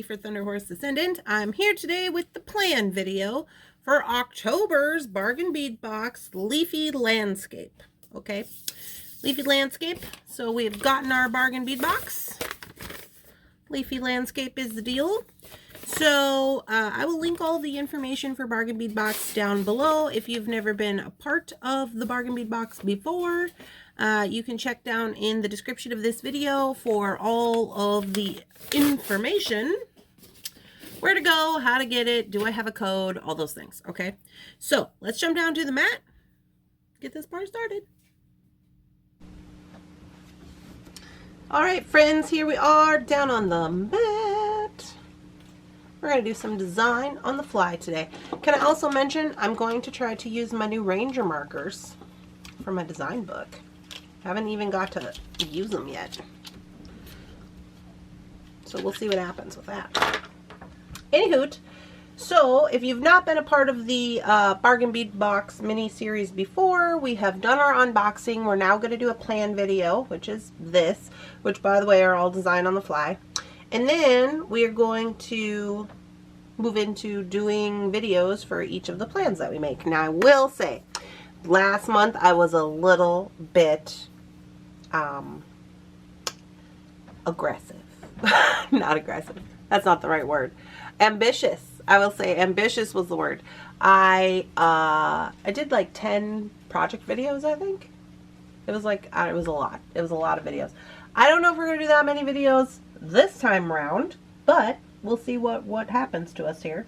for Thunderhorse Descendant. I'm here today with the plan video for October's bargain bead box Leafy Landscape. Okay, Leafy Landscape. So we've gotten our bargain bead box. Leafy Landscape is the deal. So I will link all the information for bargain bead box down below. If you've never been a part of the bargain bead box before, you can check down in the description of this video for all of the information. Where to go, how to get it, do I have a code, all those things, okay? So let's jump down to the mat, get this part started. All right, friends, here we are down on the mat. We're going to do some design on the fly today. Can I also mention I'm going to try to use my new Ranger markers for my design book. Haven't even got to use them yet. So we'll see what happens with that. Anywho, so if you've not been a part of the bargain bead box mini series before, we have done our unboxing. We're now going to do a plan video, which is this, which by the way are all designed on the fly. And then we are going to move into doing videos for each of the plans that we make. Now I will say, last month I was a little bit aggressive. Not aggressive. That's not the right word. Ambitious. I will say ambitious was the word. I did like 10 project videos, I think. It was like, it was a lot. It was a lot of videos. I don't know if we're going to do that many videos this time around, but we'll see what happens to us here.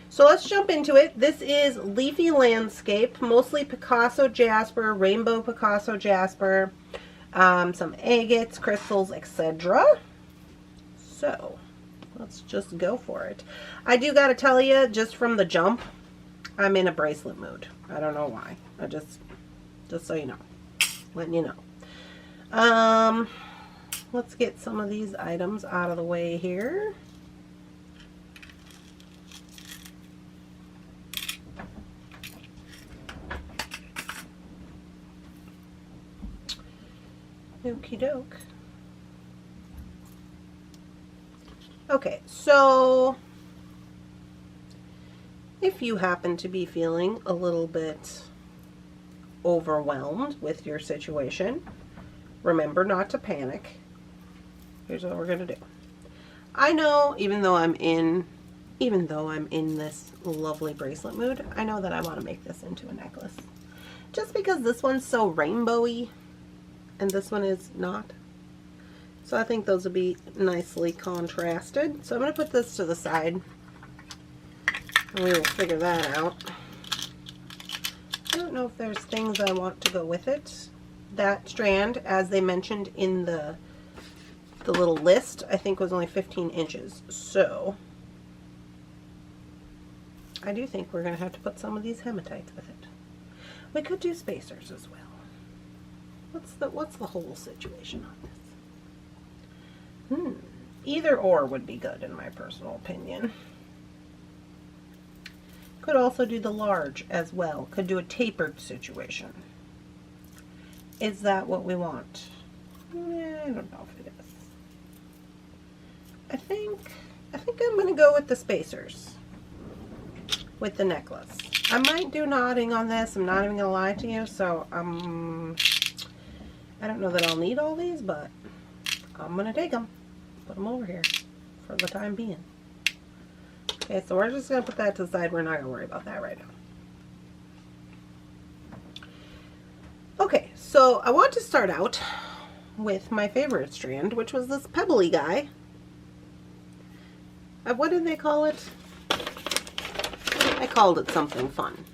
So let's jump into it. This is Leafy Landscape, mostly Picasso Jasper, Rainbow Picasso Jasper, some agates, crystals, etc. So let's just go for it. I do gotta tell you, just from the jump, I'm in a bracelet mood. I don't know why. I just so you know, letting you know. Let's get some of these items out of the way here. Okie doke. Okay, so if you happen to be feeling a little bit overwhelmed with your situation, remember not to panic. Here's what we're gonna do. I know, even though I'm in this lovely bracelet mood, I know that I want to make this into a necklace. Just because this one's so rainbowy and this one is not. So I think those will be nicely contrasted. So I'm going to put this to the side and we will figure that out. I don't know if there's things I want to go with it. That strand, as they mentioned in the little list, I think was only 15 inches. So I do think we're going to have to put some of these hematites with it. We could do spacers as well. What's the whole situation on this? Either or would be good in my personal opinion. Could also do the large as well. Could do a tapered situation. Is that what we want? I don't know if it is. I think I'm going to go with the spacers with the necklace. I might do knotting on this. I'm not even going to lie to you. So I don't know that I'll need all these, but I'm going to take them. Put them over here for the time being. Okay, so we're just going to put that to the side. We're not going to worry about that right now. Okay, so I want to start out with my favorite strand, which was this pebbly guy. What did they call it? I called it something fun.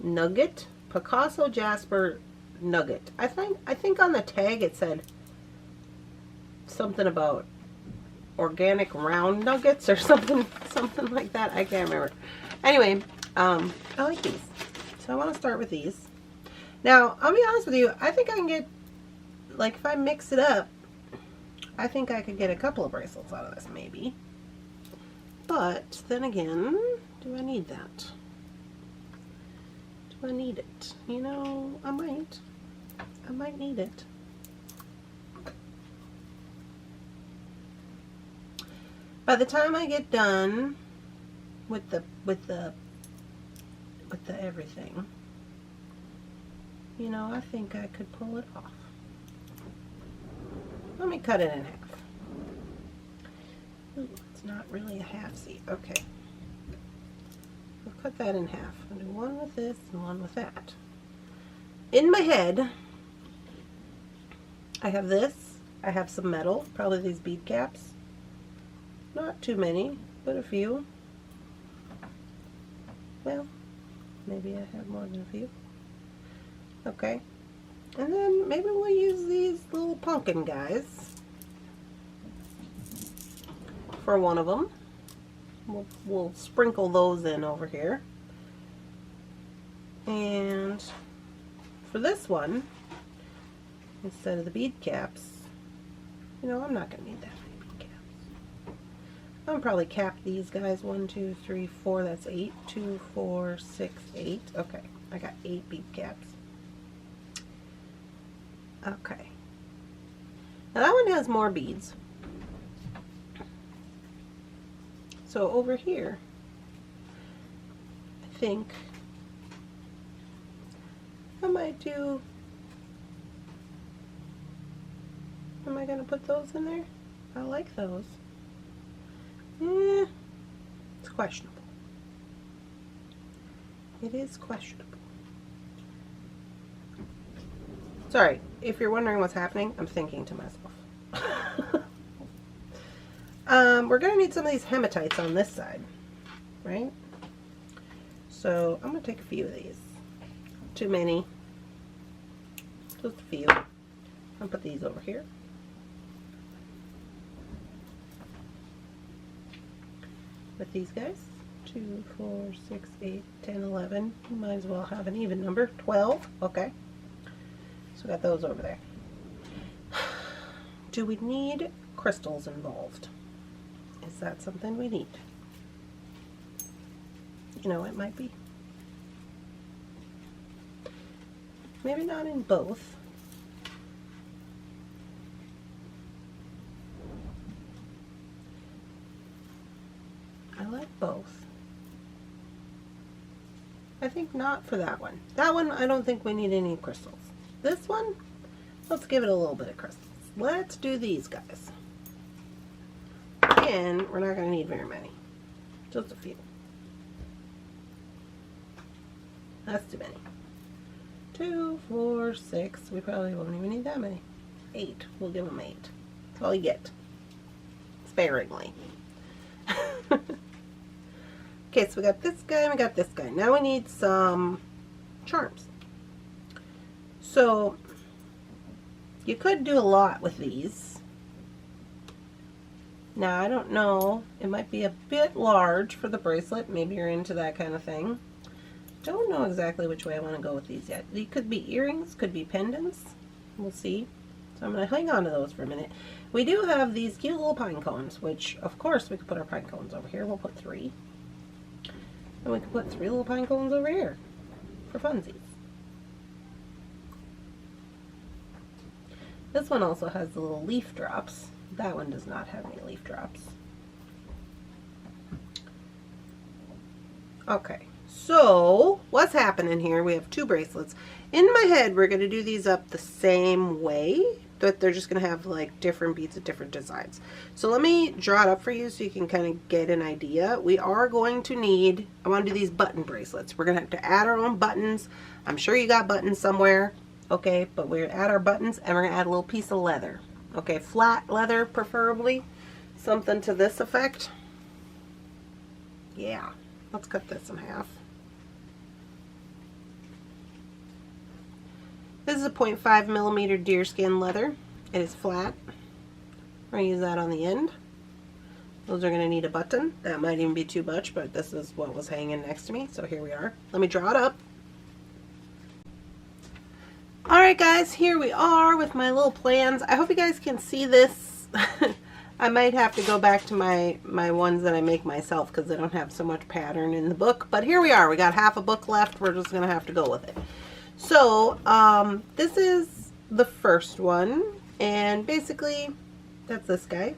Nugget? Picasso Jasper Nugget. I think on the tag it said something about organic round nuggets or something like that. I can't remember. Anyway, I like these. So I want to start with these. Now, I'll be honest with you, I think I can get, like, if I mix it up, I think I could get a couple of bracelets out of this, maybe. But then again, do I need that? Do I need it? You know, I might need it. By the time I get done with the everything, you know, I think I could pull it off. Let me cut it in half. Ooh, it's not really a half, see, okay. I'll cut that in half. I'll do one with this and one with that. In my head, I have this, I have some metal, probably these bead caps. Not too many, but a few. Well, maybe I have more than a few. Okay. And then maybe we'll use these little pumpkin guys for one of them. We'll sprinkle those in over here. And for this one, instead of the bead caps, you know, I'm not going to need that many bead caps. I'm probably cap these guys. 1, 2, 3, 4. That's 8. 2, 4, 6, 8. Okay, I got 8 bead caps. Okay. Now that one has more beads. So over here, I think I might do, am I going to put those in there? I like those. It's questionable. It is questionable. Sorry, if you're wondering what's happening, I'm thinking to myself. We're going to need some of these hematites on this side, right? So I'm going to take a few of these. Too many. Just a few. I'll put these over here. With these guys. 2, 4, 6, 8, 10, 11. You might as well have an even number. 12. Okay. So we got those over there. Do we need crystals involved? Is that something we need? You know, it might be. Maybe not in both. I like both. I think not for that one. That one, I don't think we need any crystals. This one, let's give it a little bit of crystals. Let's do these guys. And we're not going to need very many. Just a few. That's too many. 2, 4, 6. We probably won't even need that many. 8. We'll give them 8. That's all you get. Sparingly. Okay, so we got this guy and we got this guy. Now we need some charms. So you could do a lot with these. Now I don't know, it might be a bit large for the bracelet. Maybe you're into that kind of thing. Don't know exactly which way I want to go with these yet. They could be earrings, could be pendants. We'll see. So I'm going to hang on to those for a minute. We do have these cute little pine cones, which of course we could put our pine cones over here. We'll put 3. And we can put 3 little pine cones over here for funsies. This one also has the little leaf drops. That one does not have any leaf drops. Okay, so what's happening here? We have 2 bracelets. In my head, we're going to do these up the same way, but they're just going to have like different beads of different designs. So let me draw it up for you so you can kind of get an idea. We are going to need, I want to do these button bracelets. We're going to have to add our own buttons. I'm sure you got buttons somewhere. Okay, but we're going to add our buttons and we're going to add a little piece of leather. Okay, flat leather preferably. Something to this effect. Yeah, let's cut this in half. This is a 0.5 millimeter deerskin leather. It is flat. We're going to use that on the end. Those are going to need a button. That might even be too much, but this is what was hanging next to me. So here we are. Let me draw it up. Alright guys, here we are with my little plans. I hope you guys can see this. I might have to go back to my ones that I make myself because I don't have so much pattern in the book. But here we are. We got half a book left. We're just going to have to go with it. So, this is the first one. And basically, that's this guy.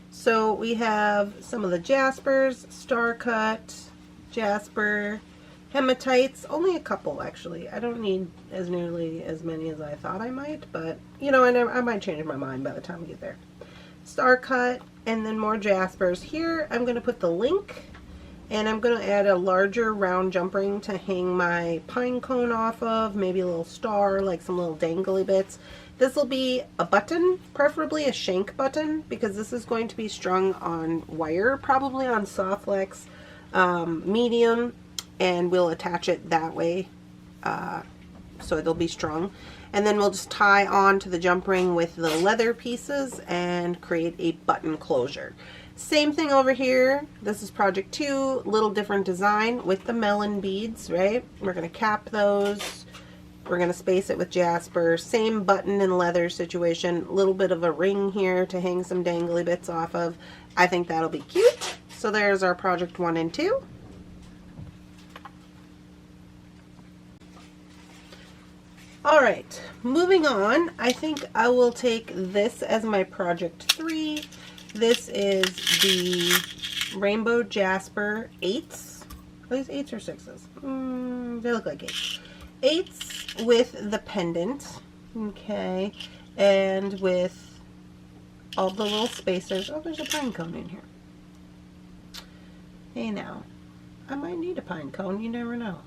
So we have some of the jaspers, star cut, jasper, hematites, only a couple actually. I don't need as nearly as many as I thought I might, but you know, I might change my mind by the time we get there. Star cut, and then more jaspers. Here I'm going to put the link, and I'm going to add a larger round jump ring to hang my pine cone off of, maybe a little star, like some little dangly bits. This will be a button, preferably a shank button, because this is going to be strung on wire, probably on soft flex medium, and we'll attach it that way so it'll be strung. And then we'll just tie on to the jump ring with the leather pieces and create a button closure. Same thing over here. This is project 2, little different design with the melon beads, right? We're going to cap those. We're going to space it with jasper. Same button and leather situation. A little bit of a ring here to hang some dangly bits off of. I think that'll be cute. So there's our project 1 and 2. All right, moving on. I think I will take this as my project 3. This is the Rainbow Jasper 8s. Are these 8s or 6s? They look like 8s. 8s with the pendant, okay, and with all the little spacers. Oh, there's a pine cone in here. Hey now, I might need a pine cone, you never know.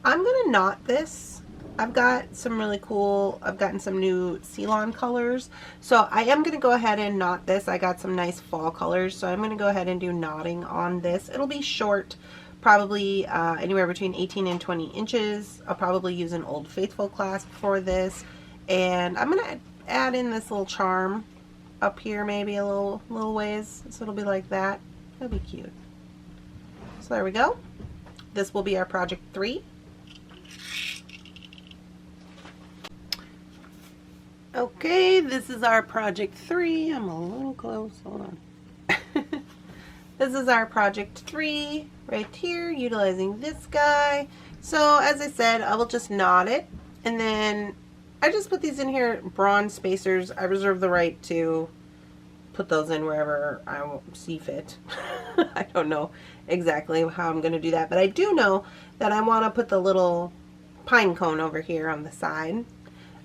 I'm gonna knot this. I've got some really cool, I've gotten some new Ceylon colors, so I am going to go ahead and knot this. I got some nice fall colors, so I'm going to go ahead and do knotting on this. It'll be short, probably anywhere between 18 and 20 inches. I'll probably use an Old Faithful clasp for this, and I'm going to add in this little charm up here, maybe a little ways, so it'll be like that. It'll be cute. So there we go. This will be our project 3. Okay, this is our project 3. I'm a little close, hold on. This is our project 3 right here, utilizing this guy. So as I said, I will just knot it, and then I just put these in here, bronze spacers. I reserve the right to put those in wherever I see fit. I don't know exactly how I'm going to do that, but I do know that I want to put the little pine cone over here on the side.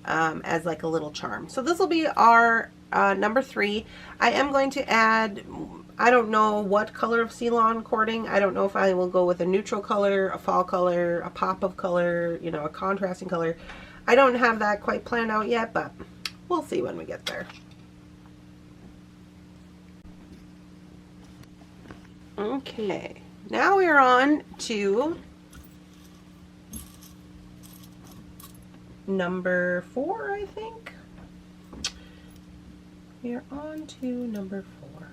As like a little charm. So this will be our number 3. I am going to add, I don't know what color of Ceylon cording. I don't know if I will go with a neutral color, a fall color, a pop of color, you know, a contrasting color. I don't have that quite planned out yet, but we'll see when we get there. Okay, now we're on to number 4, I think. We are on to number 4.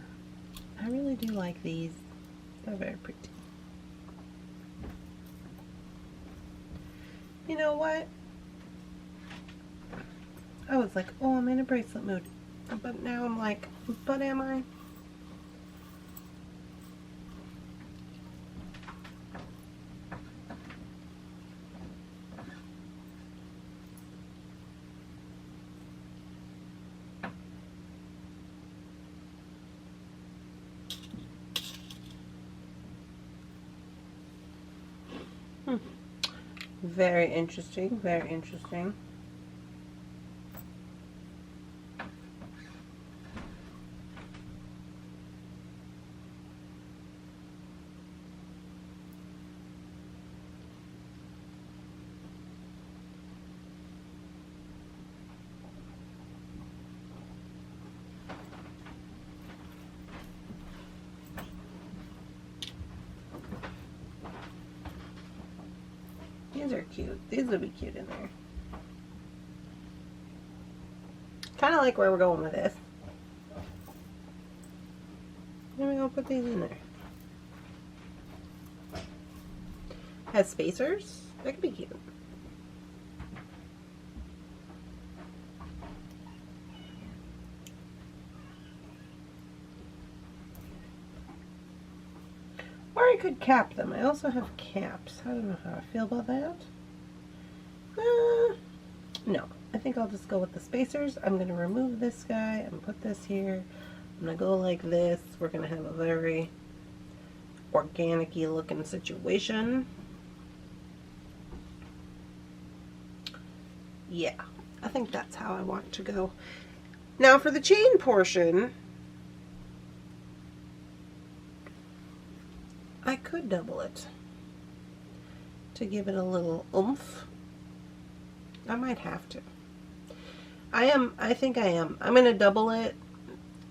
I really do like these. They're very pretty. You know what? I was like, oh, I'm in a bracelet mood. But now I'm like, but am I? Very interesting, very interesting. These are cute. These would be cute in there. Kind of like where we're going with this. Maybe I'll put these in there. Has spacers. That could be cute. Or I could cap them. I also have caps. I don't know how I feel about that. No, I think I'll just go with the spacers. I'm going to remove this guy and put this here. I'm going to go like this. We're going to have a very organic-y looking situation. Yeah, I think that's how I want to go. Now for the chain portion, I could double it to give it a little oomph. I might have to. I think I am. I'm going to double it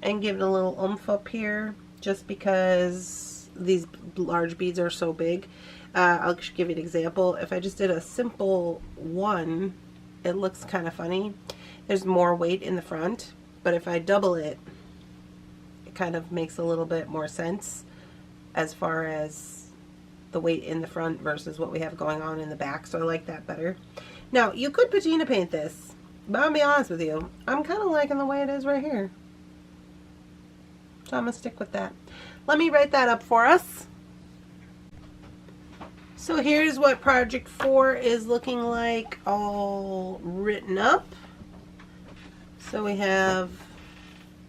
and give it a little oomph up here just because these large beads are so big. I'll give you an example. If I just did a simple one, it looks kind of funny. There's more weight in the front, but if I double it, it kind of makes a little bit more sense as far as the weight in the front versus what we have going on in the back, so I like that better. Now, you could patina paint this, but I'll be honest with you, I'm kind of liking the way it is right here. So I'm going to stick with that. Let me write that up for us. So here's what Project 4 is looking like all written up. So we have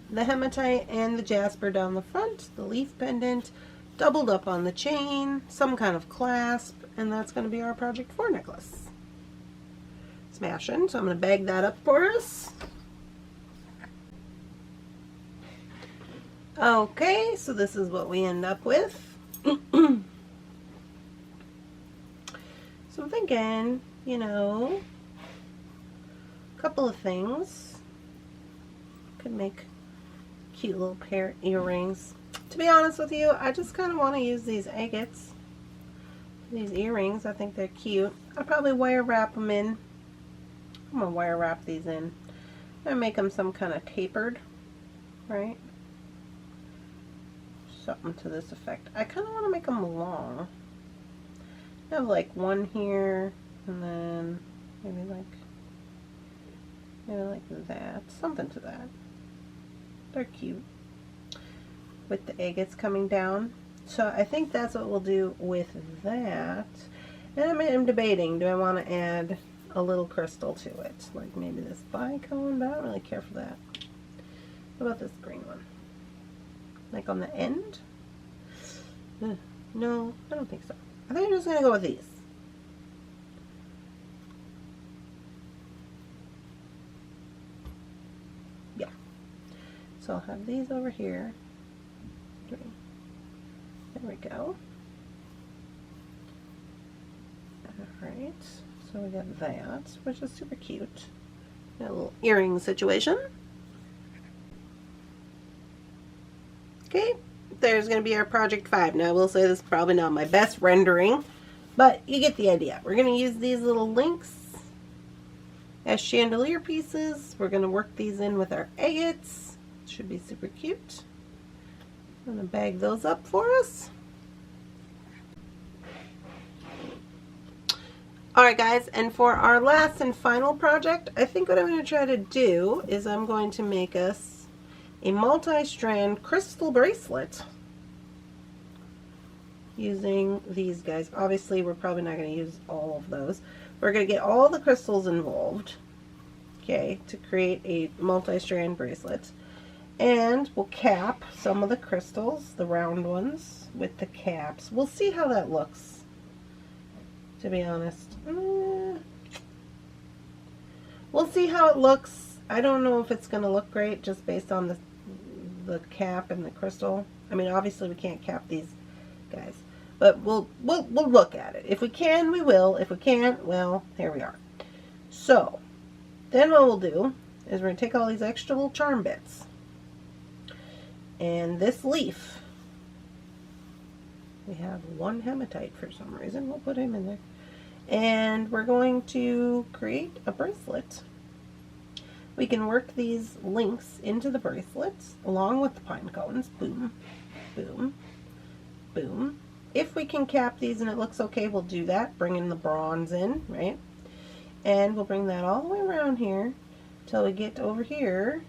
the hematite and the jasper down the front, the leaf pendant, doubled up on the chain, some kind of clasp, and that's going to be our Project 4 necklace. Smashing. So I'm going to bag that up for us. Okay, so this is what we end up with. So I'm thinking, you know, a couple of things. Could make cute little pair of earrings. To be honest with you, I just kind of want to use these agates. These earrings, I think they're cute. I'll probably wire wrap them in. I'm going to wire wrap these in. I'm going to make them some kind of tapered, right? Something to this effect. I kind of want to make them long. I have like one here, and then maybe like that. Something to that. They're cute. With the agates coming down. So I think that's what we'll do with that. And I'm debating, do I want to add a little crystal to it? Like maybe this bicone, but I don't really care for that. What about this green one? Like on the end? No, I don't think so. I think I'm just going to go with these. Yeah. So I'll have these over here. There we go. Alright, so we got that, which is super cute. Got a little earring situation. Okay, there's going to be our Project 5. Now I will say this is probably not my best rendering, but you get the idea. We're going to use these little links as chandelier pieces. We're going to work these in with our agates. Should be super cute. I'm going to bag those up for us. Alright guys, and for our last and final project, I think what I'm going to try to do is I'm going to make us a multi-strand crystal bracelet using these guys. Obviously, we're probably not going to use all of those. We're going to get all the crystals involved, okay, to create a multi-strand bracelet. And we'll cap some of the crystals, the round ones, with the caps. We'll see how that looks, to be honest. We'll see how it looks. I don't know if it's going to look great just based on the cap and the crystal. I mean, obviously we can't cap these guys, but we'll look at it. If we can, we will. If we can't, well, here we are. So then what we'll do is we're going to take all these extra little charm bits and this leaf. We have one hematite for some reason. We'll put him in there. And we're going to create a bracelet. We can work these links into the bracelets along with the pine cones. Boom, boom, boom. If we can cap these and it looks okay, we'll do that. Bring in the bronze in, right? And we'll bring that all the way around here till we get over here,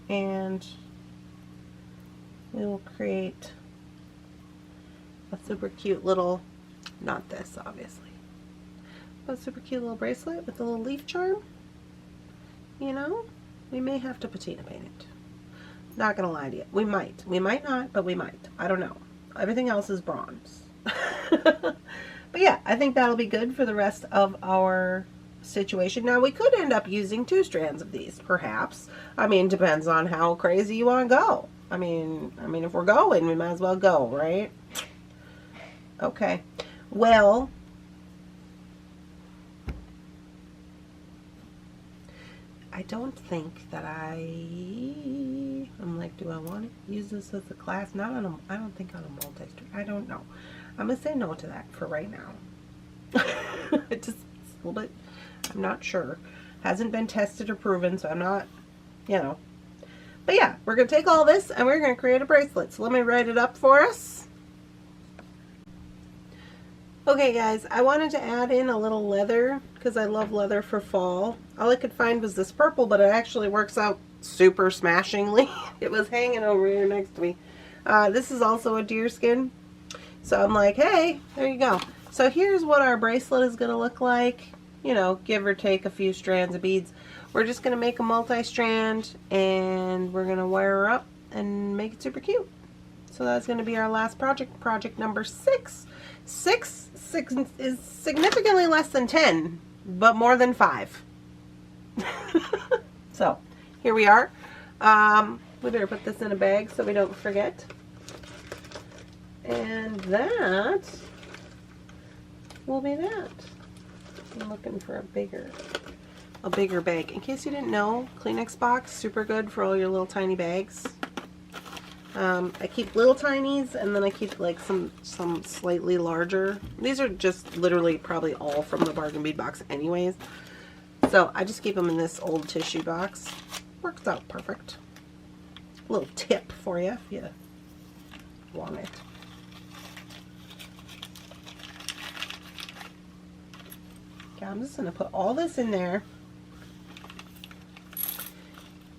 and we will create a super cute little, not this obviously, but a super cute little bracelet with a little leaf charm. You know, we may have to patina paint it. Not gonna lie to you. We might not, but we might. I don't know. Everything else is bronze. But yeah, I think that'll be good for the rest of our situation. Now we could end up using 2 strands of these, perhaps. I mean, depends on how crazy you want to go. I mean, if we're going, we might as well go, right? Okay. Well, I don't think that I'm like, do I want to use this as a class? Not on a, I don't think on a multi-strand. I don't know. I'm going to say no to that for right now. It just, a little bit, I'm not sure. Hasn't been tested or proven, so I'm not, you know. But yeah, we're going to take all this and we're going to create a bracelet. So let me write it up for us. Okay guys, I wanted to add in a little leather because I love leather for fall. All I could find was this purple, but it actually works out super smashingly. It was hanging over here next to me. This is also a deer skin. So I'm like, hey, there you go. So here's what our bracelet is going to look like. You know, give or take a few strands of beads. We're just going to make a multi-strand and we're going to wire her up and make it super cute. So that's going to be our last project, project number 6. 6 is significantly less than 10, but more than 5. So here we are. We better put this in a bag so we don't forget. And that will be that. I'm looking for a bigger bag. In case you didn't know, Kleenex box, super good for all your little tiny bags. I keep little tinies, and then I keep like some slightly larger. These are just literally probably all from the bargain bead box anyways. So I just keep them in this old tissue box. Works out perfect. A little tip for you if you want it. Okay, I'm just going to put all this in there.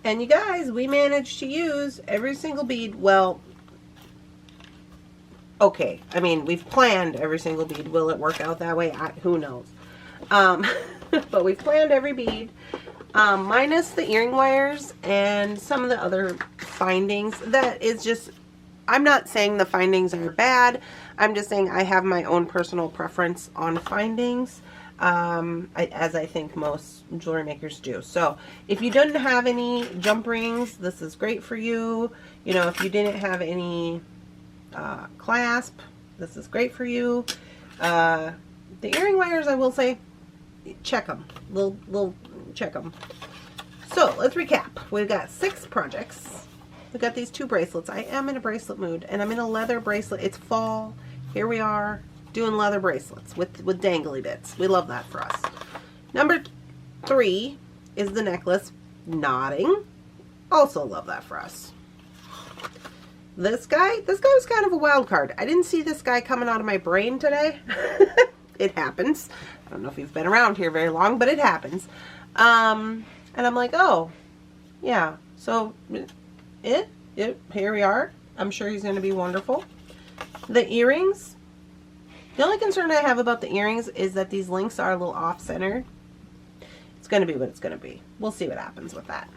And you guys, we managed to use every single bead. Well, okay. I mean, we've planned every single bead. Will it work out that way? Who knows? But we've planned every bead, minus the earring wires and some of the other findings. That is just, I'm not saying the findings are bad. I'm just saying I have my own personal preference on findings. As I think most jewelry makers do. So if you didn't have any jump rings, this is great for you. You know, if you didn't have any clasp, this is great for you. The earring wires, I will say, check them. We'll check them. So let's recap. We've got 6 projects. We've got these 2 bracelets. I am in a bracelet mood, and I'm in a leather bracelet. It's fall. Here we are, doing leather bracelets with dangly bits. We love that for us. Number 3 is the necklace, knotting. Also love that for us. This guy was kind of a wild card. I didn't see this guy coming out of my brain today. It happens. I don't know if you've been around here very long, but it happens. And I'm like, oh, yeah. So, here we are. I'm sure he's going to be wonderful. The earrings. The only concern I have about the earrings is that these links are a little off-center. It's going to be what it's going to be. We'll see what happens with that.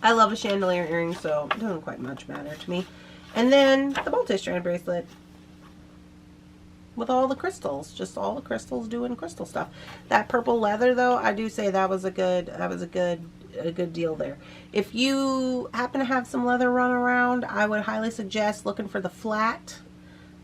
I love a chandelier earring, so it doesn't quite much matter to me. And then the multi-strand bracelet with all the crystals, just all the crystals doing crystal stuff. That purple leather, though, I do say that was a good deal there. If you happen to have some leather run around, I would highly suggest looking for the flat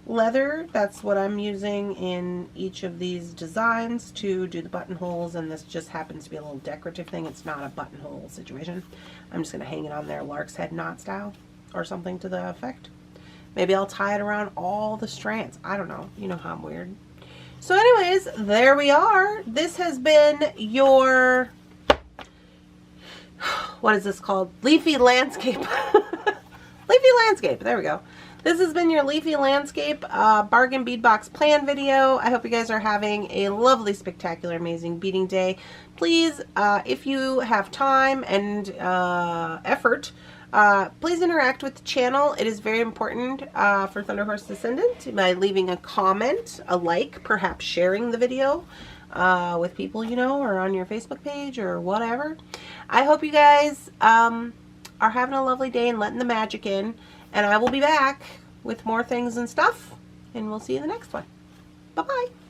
leather. That's what I'm using in each of these designs to do the buttonholes, and this just happens to be a little decorative thing. It's not a buttonhole situation. I'm just going to hang it on there lark's head knot style or something to the effect. Maybe I'll tie it around all the strands. I don't know. You know how I'm weird. So anyways, there we are. This has been your, what is this called? Leafy Landscape. Leafy Landscape. There we go. This has been your Leafy Landscape bargain bead box plan video. I hope you guys are having a lovely, spectacular, amazing beading day. Please, if you have time and effort, please interact with the channel. It is very important for Thunderhorse Descendant by leaving a comment, a like, perhaps sharing the video with people you know, or on your Facebook page or whatever. I hope you guys are having a lovely day and letting the magic in. And I will be back with more things and stuff. And we'll see you in the next one. Bye-bye.